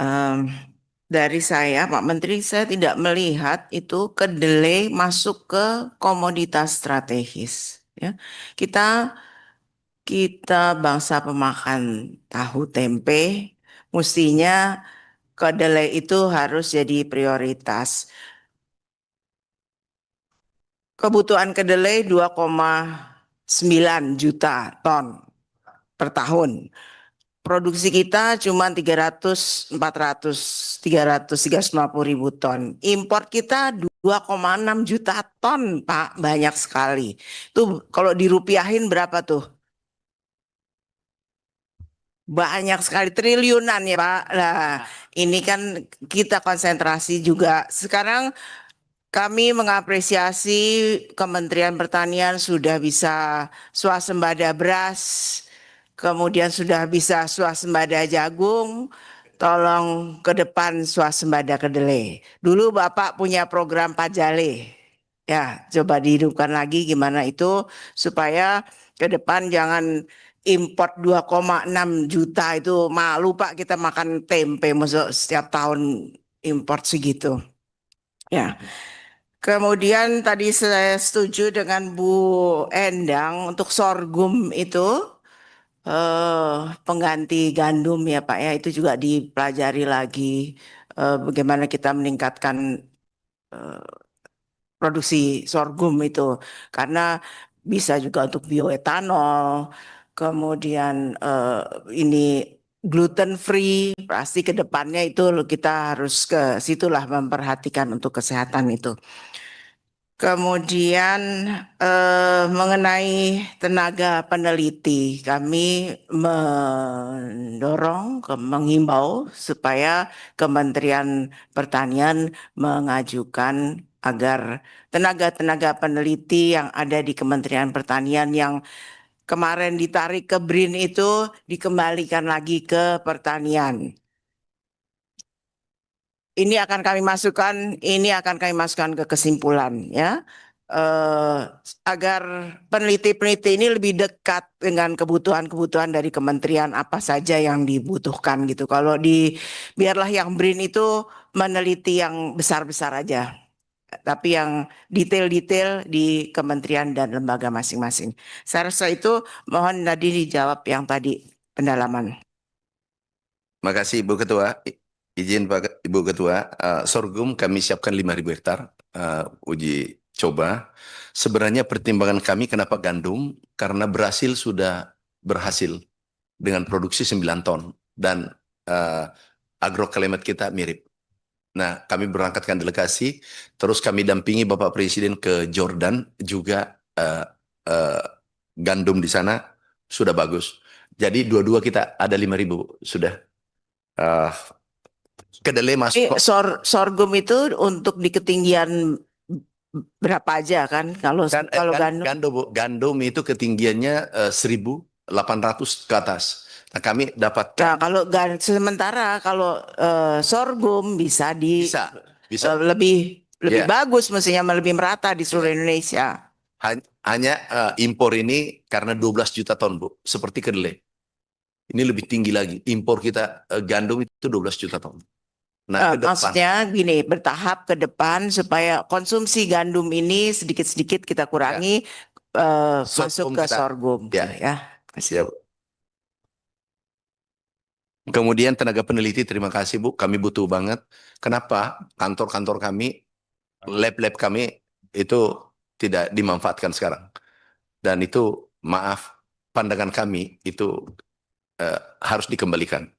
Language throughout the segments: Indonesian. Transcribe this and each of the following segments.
Em, dari saya, Pak Menteri, saya tidak melihat itu kedelai masuk ke komoditas strategis. Ya, kita kita bangsa pemakan tahu tempe, mestinya kedelai itu harus jadi prioritas. Kebutuhan kedelai 2,9 juta ton per tahun. Produksi kita cuma 300, 400, 300, 350 ribu ton. Import kita 2,6 juta ton, Pak. Banyak sekali. Itu kalau dirupiahin berapa tuh? Banyak sekali, triliunan ya, Pak. Nah, ini kan kita konsentrasi juga. Sekarang kami mengapresiasi Kementerian Pertanian sudah bisa swasembada beras, kemudian sudah bisa swasembada jagung. Tolong ke depan swasembada kedelai. Dulu Bapak punya program Pajale. Ya, coba dihidupkan lagi gimana itu supaya ke depan jangan import 2,6 juta itu malu Pak kita makan tempe masuk setiap tahun import segitu. Ya. Kemudian tadi saya setuju dengan Bu Endang untuk sorghum itu pengganti gandum ya Pak ya itu juga dipelajari lagi bagaimana kita meningkatkan produksi sorghum itu karena bisa juga untuk bioetanol, kemudian ini gluten free pasti ke depannya itu kita harus ke situlah memperhatikan untuk kesehatan itu. Kemudian mengenai tenaga peneliti, kami mendorong, menghimbau supaya Kementerian Pertanian mengajukan agar tenaga-tenaga peneliti yang ada di Kementerian Pertanian yang kemarin ditarik ke BRIN itu dikembalikan lagi ke pertanian. Ini akan kami masukkan ke kesimpulan ya. eh, Agar peneliti-peneliti ini lebih dekat dengan kebutuhan-kebutuhan dari kementerian apa saja yang dibutuhkan gitu. Kalau di biarlah yang BRIN itu meneliti yang besar-besar aja, tapi yang detail-detail di kementerian dan lembaga masing-masing. Saya rasa itu mohon tadi dijawab yang tadi pendalaman. Makasih Ibu Ketua. Izin Pak Ibu Ketua, sorghum kami siapkan 5.000 hektar uji coba. Sebenarnya pertimbangan kami kenapa gandum, karena Brasil sudah berhasil dengan produksi 9 ton dan agroklimat kita mirip. Nah, kami berangkatkan delegasi, terus kami dampingi Bapak Presiden ke Jordan juga uh, gandum di sana sudah bagus. Jadi dua-dua kita ada 5.000 sudah. Uh, Kedelai masuk kok. Sorghum itu untuk di ketinggian berapa aja kan? Kalau kalau gandum. Gandum, Bu. Gandum itu ketinggiannya 1.800 ke atas. Nah, kami Nah, dapatkan kalau sementara kalau sorghum bisa di bisa, bisa. lebih lebih Ya, bagus mestinya lebih merata di seluruh ya. Indonesia. Hanya impor ini karena 12 juta ton, Bu. Seperti kedelai. Ini lebih tinggi lagi. Impor kita gandum itu 12 juta ton. Nah, ke depan. Maksudnya gini, bertahap ke depan supaya konsumsi gandum ini sedikit-sedikit kita Ya, kurangi masuk sorghum ke kita. sorghum Ya, gitu ya. Kasih. ya. Kemudian tenaga peneliti, terima kasih Bu, kami butuh banget. Kenapa? Kantor-kantor kami, lab-lab kami itu tidak dimanfaatkan sekarang. Dan itu, maaf, pandangan kami itu harus dikembalikan.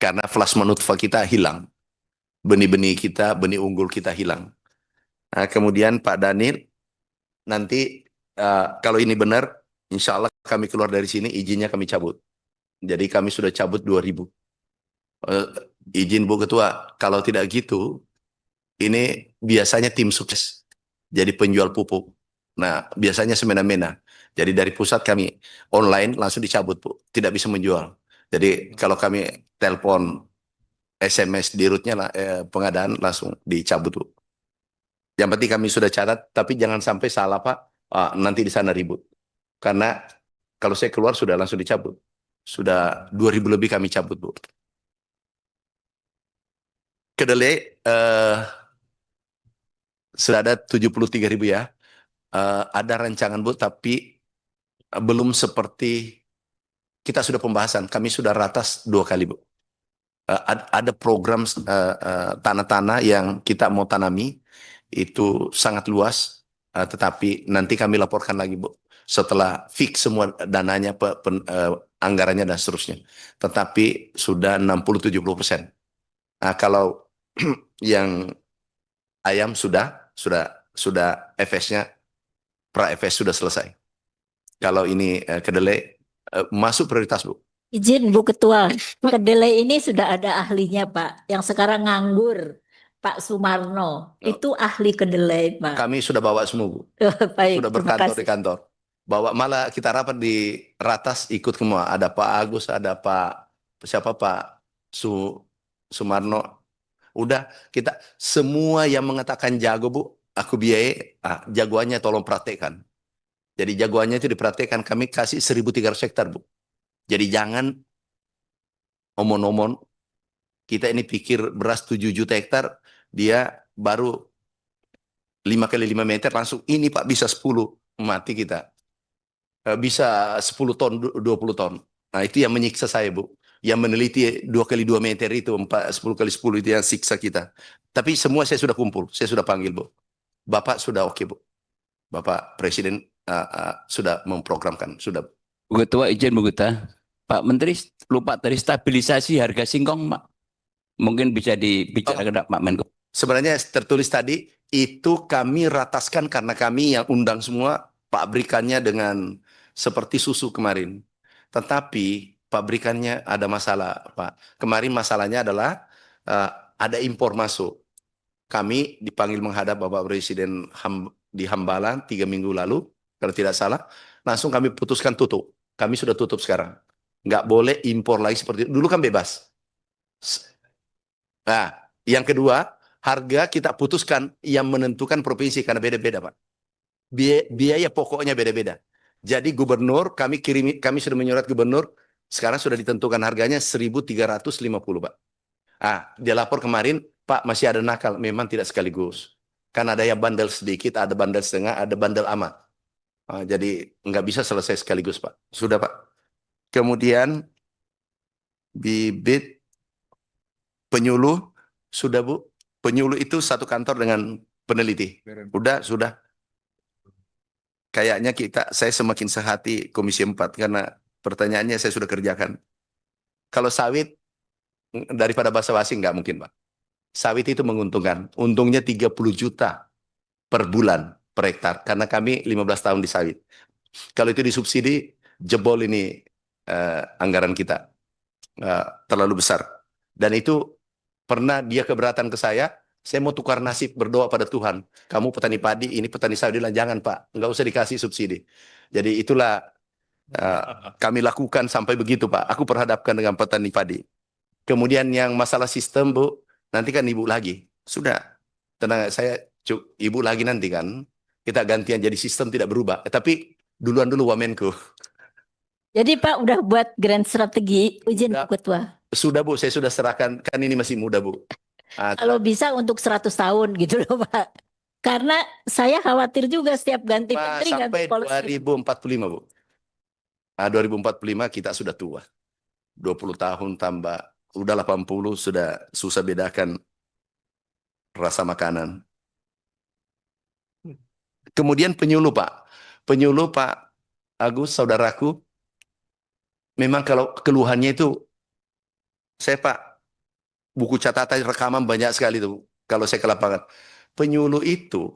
Karena plasma nutfah kita hilang. Benih-benih kita, benih unggul kita hilang. Nah, kemudian Pak Daniel, nanti kalau ini benar, insya Allah kami keluar dari sini, izinnya kami cabut. Jadi kami sudah cabut 2.000. Eh, izin Bu Ketua, kalau tidak gitu, ini biasanya tim sukses jadi penjual pupuk. Nah, biasanya semena-mena. Jadi dari pusat kami online langsung dicabut, Bu. Tidak bisa menjual. Jadi kalau kami telepon, SMS di rootnya pengadaan langsung dicabut, Bu. Yang penting kami sudah catat, tapi jangan sampai salah, Pak. Nanti di sana ribut. Karena kalau saya keluar sudah langsung dicabut. Sudah 2.000 lebih kami cabut, Bu. Kedelai sudah ada 73.000 ya. Ada rancangan Bu, tapi belum seperti kita sudah pembahasan. Kami sudah ratas 2 kali Bu. Ada program tanah-tanah yang kita mau tanami itu sangat luas, tetapi nanti kami laporkan lagi Bu setelah fix semua dananya, anggarannya dan seterusnya. Tetapi sudah 60-70%. Nah, kalau yang ayam sudah FS-nya, pra FS sudah selesai. Kalau ini kedelai masuk prioritas Bu. Izin Bu Ketua, kedelai ini sudah ada ahlinya Pak, yang sekarang nganggur, Pak Sumarno. Itu ahli kedelai Pak. Kami sudah bawa semua Bu. Baik, Sudah terima berkantor kasih. di kantor. Bawa, malah kita rapat di ratas ikut semua. Ada Pak Agus, ada Pak siapa Pak Sumarno. Udah kita semua yang mengatakan jago Bu, aku biayai. Jagoannya tolong praktekkan. Jadi jagoannya itu dipraktekkan. Kami kasih 1.300 hektar Bu. Jadi jangan omon-omon. Kita ini pikir beras 7 juta hektar, dia baru 5 kali 5 meter langsung ini Pak bisa 10, mati kita. Bisa 10 ton, 20 ton. Nah itu yang menyiksa saya Bu. Yang meneliti 2 kali 2 meter itu, 10 kali 10 itu yang siksa kita. Tapi semua saya sudah kumpul, saya sudah panggil Bu. Bapak sudah oke Bu. Bapak Presiden sudah memprogramkan, sudah. Bu Ketua, izin Bu Ketua. Pak Menteri lupa tadi stabilisasi harga singkong Pak. Mungkin bisa dibicarakan Pak Menko. Sebenarnya tertulis tadi, itu kami rataskan karena kami yang undang semua pabrikannya dengan seperti susu kemarin. Tetapi pabrikannya ada masalah, Pak. Kemarin masalahnya adalah ada impor masuk. Kami dipanggil menghadap Bapak Presiden di Hambalang 3 minggu lalu, kalau tidak salah. Langsung kami putuskan tutup. Kami sudah tutup sekarang. Nggak boleh impor lagi seperti itu. Dulu kan bebas. Nah, yang kedua, harga kita putuskan yang menentukan provinsi karena beda-beda, Pak. Biaya pokoknya beda-beda. Jadi gubernur kami sudah menyurat gubernur, sekarang sudah ditentukan harganya 1.350, Pak. Dia lapor kemarin, Pak masih ada nakal, memang tidak sekaligus. Kan ada yang bandel sedikit, ada bandel setengah, ada bandel amat. Jadi nggak bisa selesai sekaligus, Pak. Sudah, Pak. Kemudian bibit penyuluh, sudah Bu. Penyuluh itu satu kantor dengan peneliti. Sudah. Kayaknya saya semakin sehati Komisi 4 karena pertanyaannya saya sudah kerjakan. Kalau sawit, daripada basa-basi nggak mungkin, Pak. Sawit itu menguntungkan. Untungnya 30 juta per bulan per hektar. Karena kami 15 tahun di sawit. Kalau itu disubsidi, jebol ini anggaran kita. Terlalu besar. Dan itu pernah dia keberatan ke saya mau tukar nasib, berdoa pada Tuhan. Kamu petani padi, ini petani sawit. Jangan Pak, nggak usah dikasih subsidi. Jadi itulah kami lakukan sampai begitu Pak. Aku perhadapkan dengan petani padi. Kemudian yang masalah sistem Bu, nanti kan Ibu lagi. Sudah, tenang, Ibu lagi nanti kan. Kita gantian jadi sistem tidak berubah. Tapi duluan dulu Wamenku. Jadi Pak udah buat grand strategi, izin Bu Ketua. Sudah Bu, saya sudah serahkan. Kan ini masih muda Bu. Kalau bisa untuk 100 tahun gitu loh Pak. Karena saya khawatir juga setiap ganti menteri ganti sampai polisi. 2045 Bu. 2045 kita sudah tua. 20 tahun tambah, udah 80 sudah susah bedakan rasa makanan. Kemudian penyuluh Pak. Penyuluh Pak Agus, saudaraku, memang kalau keluhannya itu, saya Pak, buku catatan rekaman banyak sekali tuh kalau saya ke lapangan. Penyuluh itu,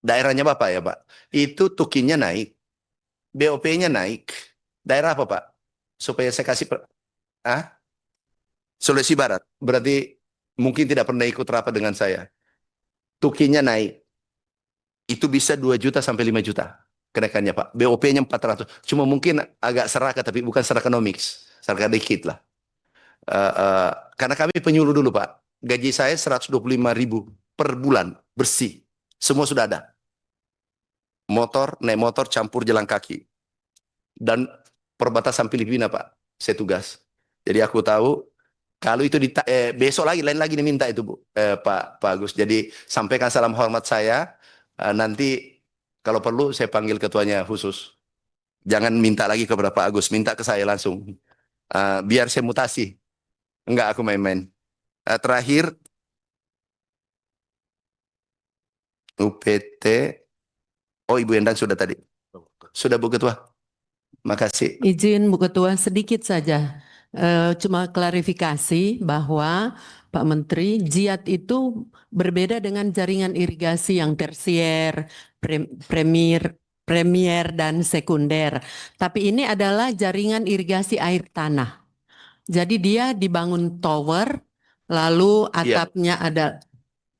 daerahnya Bapak ya Pak, itu tukinya naik, BOP-nya naik. Daerah apa Pak? Supaya saya kasih, Sulawesi Barat. Berarti mungkin tidak pernah ikut rapat dengan saya. Tukinya naik. Itu bisa 2 juta sampai 5 juta kenaikannya Pak. BOP-nya 400. Cuma mungkin agak seraka tapi bukan serakanomics. Seraka dikit lah. Karena kami penyuluh dulu Pak. Gaji saya 125.000 per bulan bersih. Semua sudah ada. Naik motor campur jalan kaki. Dan perbatasan Filipina Pak. Saya tugas. Jadi aku tahu Kalau itu besok lagi, lain lagi diminta itu Bu, Pak Agus. Jadi sampaikan salam hormat saya. Nanti kalau perlu saya panggil ketuanya khusus. Jangan minta lagi kepada Pak Agus, minta ke saya langsung. Biar saya mutasi. Enggak, aku main-main. Terakhir, UPT. Oh, Ibu Endang sudah tadi. Sudah Bu Ketua. Makasih. Izin Bu Ketua sedikit saja. Cuma klarifikasi bahwa Pak Menteri, JIAT itu berbeda dengan jaringan irigasi yang tersier, premier dan sekunder. Tapi ini adalah jaringan irigasi air tanah. Jadi dia dibangun tower, lalu Iya. atapnya ada,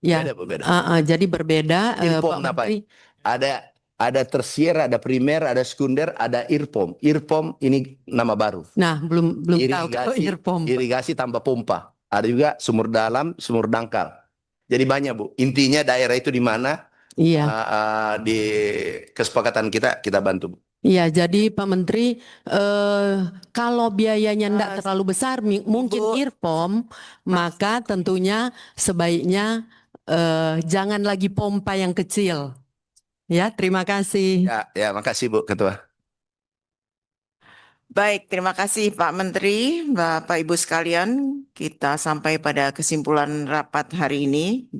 ya. Beda, Bu, beda. Jadi berbeda, Irpom Pak apa? Menteri. Ada tersier, ada primer, ada sekunder, ada irpom. Irpom ini nama baru. Nah, belum tahu kalau irpom. Irigasi tanpa pompa. Ada juga sumur dalam, sumur dangkal. Jadi banyak Bu. Intinya daerah itu di mana Iya. di kesepakatan kita bantu Bu. Iya, jadi Pak Menteri, kalau biayanya tidak terlalu besar, mungkin Ibu. irpom, maka tentunya sebaiknya jangan lagi pompa yang kecil. Ya, terima kasih. Ya, makasih Bu Ketua. Baik, terima kasih Pak Menteri, Bapak Ibu sekalian. Kita sampai pada kesimpulan rapat hari ini.